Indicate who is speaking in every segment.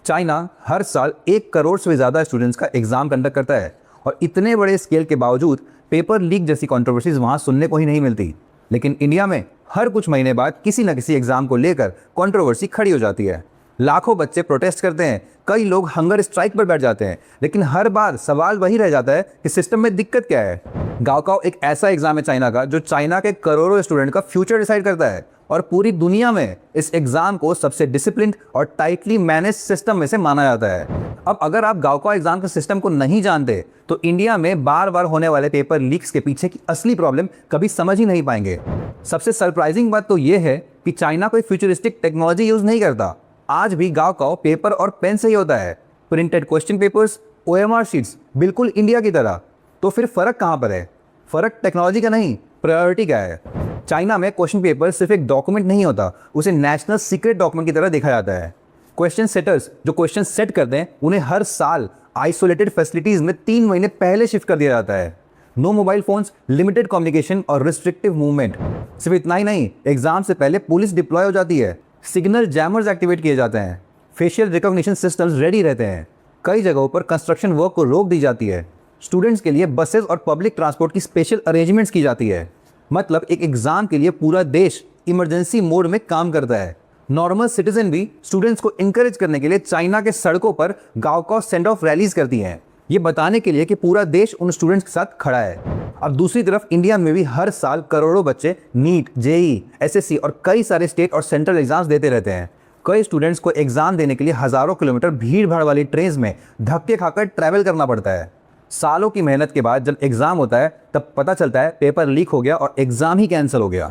Speaker 1: China हर साल 1 करोड़ से ज़्यादा स्टूडेंट्स का एग्जाम कंडक्ट करता है और इतने बड़े स्केल के बावजूद पेपर लीक जैसी कंट्रोवर्सीज वहाँ सुनने को ही नहीं मिलती। लेकिन इंडिया में हर कुछ महीने बाद किसी न किसी एग्जाम को लेकर कंट्रोवर्सी खड़ी हो जाती है। लाखों बच्चे प्रोटेस्ट करते हैं, कई लोग हंगर स्ट्राइक पर बैठ जाते हैं, लेकिन हर बार सवाल वही रह जाता है कि सिस्टम में दिक्कत क्या है। गाओकाओ एक ऐसा एग्जाम है चाइना का जो चाइना के करोड़ों स्टूडेंट का फ्यूचर डिसाइड करता है और पूरी दुनिया में इस एग्जाम को सबसे डिसिप्लिन्ड और टाइटली मैनेज सिस्टम में से माना जाता है। अब अगर आप गाओकाओ एग्जाम के सिस्टम को नहीं जानते तो इंडिया में बार बार होने वाले पेपर लीक्स के पीछे की असली प्रॉब्लम कभी समझ ही नहीं पाएंगे। सबसे सरप्राइजिंग बात तो यह है कि चाइना कोई फ्यूचरिस्टिक टेक्नोलॉजी यूज नहीं करता। आज भी गाओकाओ पेपर और पेन से ही होता है। Printed question papers, OMR sheets, बिल्कुल इंडिया की तरह। तो फिर फर्क कहाँ पर है? फर्क टेक्नोलॉजी का नहीं, प्रायोरिटी का है। चाइना में क्वेश्चन पेपर सिर्फ एक डॉक्यूमेंट नहीं होता, उसे नेशनल सीक्रेट डॉक्यूमेंट की तरह देखा जाता है। क्वेश्चन सेटर्स जो क्वेश्चन सेट करते हैं उन्हें हर साल आइसोलेटेड फैसिलिटीज में 3 महीने पहले शिफ्ट कर दिया जाता है। No mobile phones, limited communication और रिस्ट्रिक्टिव मूवमेंट। सिर्फ इतना ही नहीं, एग्जाम से पहले पुलिस डिप्लॉय हो जाती है, सिग्नल जैमर्स एक्टिवेट किए जाते हैं, फेशियल रिकॉग्निशन सिस्टम्स रेडी रहते हैं। कई जगहों पर कंस्ट्रक्शन वर्क को रोक दी जाती है। स्टूडेंट्स के लिए बसेस और पब्लिक ट्रांसपोर्ट की स्पेशल अरेंजमेंट्स की जाती है। मतलब एक एग्जाम के लिए पूरा देश इमरजेंसी मोड में काम करता है। नॉर्मल सिटीजन भी स्टूडेंट्स को इंकरेज करने के लिए चाइना के सड़कों पर गाओकाओ सेंड ऑफ रैलीज करती हैं, ये बताने के लिए कि पूरा देश उन स्टूडेंट्स के साथ खड़ा है। अब दूसरी तरफ इंडिया में भी हर साल करोड़ों बच्चे नीट, JEE, SSC और कई सारे स्टेट और सेंट्रल एग्जाम्स देते रहते हैं। कई स्टूडेंट्स को एग्जाम देने के लिए हजारों किलोमीटर भीड़ भाड़ वाली ट्रेन में धक्के खाकर ट्रैवल करना पड़ता है। सालों की मेहनत के बाद जब एग्जाम होता है तब पता चलता है पेपर लीक हो गया और एग्जाम ही कैंसिल हो गया।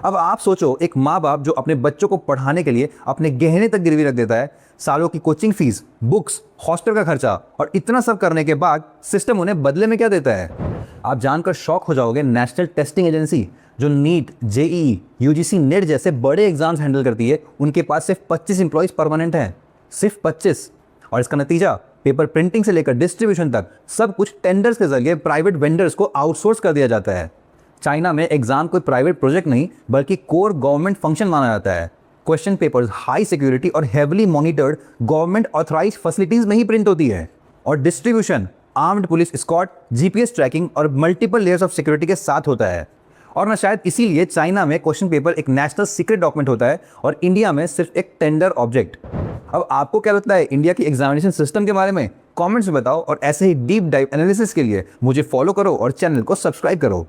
Speaker 1: अब आप सोचो, एक माँ बाप जो अपने बच्चों को पढ़ाने के लिए अपने गहने तक गिरवी रख देता है, सालों की कोचिंग फीस, बुक्स, हॉस्टल का खर्चा और इतना सब करने के बाद सिस्टम उन्हें बदले में क्या देता है? आप जानकर शॉक हो जाओगे, नेशनल टेस्टिंग एजेंसी जो नीट, JEE, UGC, नेट जैसे बड़े एग्जाम्स हैंडल करती है, उनके पास सिर्फ 25 एम्प्लॉइज परमानेंट हैं, सिर्फ 25। और इसका नतीजा पेपर प्रिंटिंग से लेकर डिस्ट्रीब्यूशन तक सब कुछ टेंडर्स के जरिए प्राइवेट वेंडर्स को आउटसोर्स कर दिया जाता है। चाइना में एग्जाम कोई प्राइवेट प्रोजेक्ट नहीं बल्कि कोर गवर्नमेंट फंक्शन माना जाता है। क्वेश्चन पेपर्स हाई सिक्योरिटी और heavily monitored government authorised facilities में ही प्रिंट होती है और distribution armed police squad, GPS tracking और मल्टीपल लेयर्स ऑफ सिक्योरिटी के साथ होता है। और न शायद इसीलिए चाइना में क्वेश्चन पेपर एक नेशनल सीक्रेट डॉक्यूमेंट होता है और इंडिया में सिर्फ एक टेंडर ऑब्जेक्ट। अब आपको क्या लगता है इंडिया की एग्जामिनेशन सिस्टम के बारे में? कमेंट्स में बताओ और ऐसे ही डीप डाइव एनालिसिस के लिए मुझे फॉलो करो और चैनल को सब्सक्राइब करो।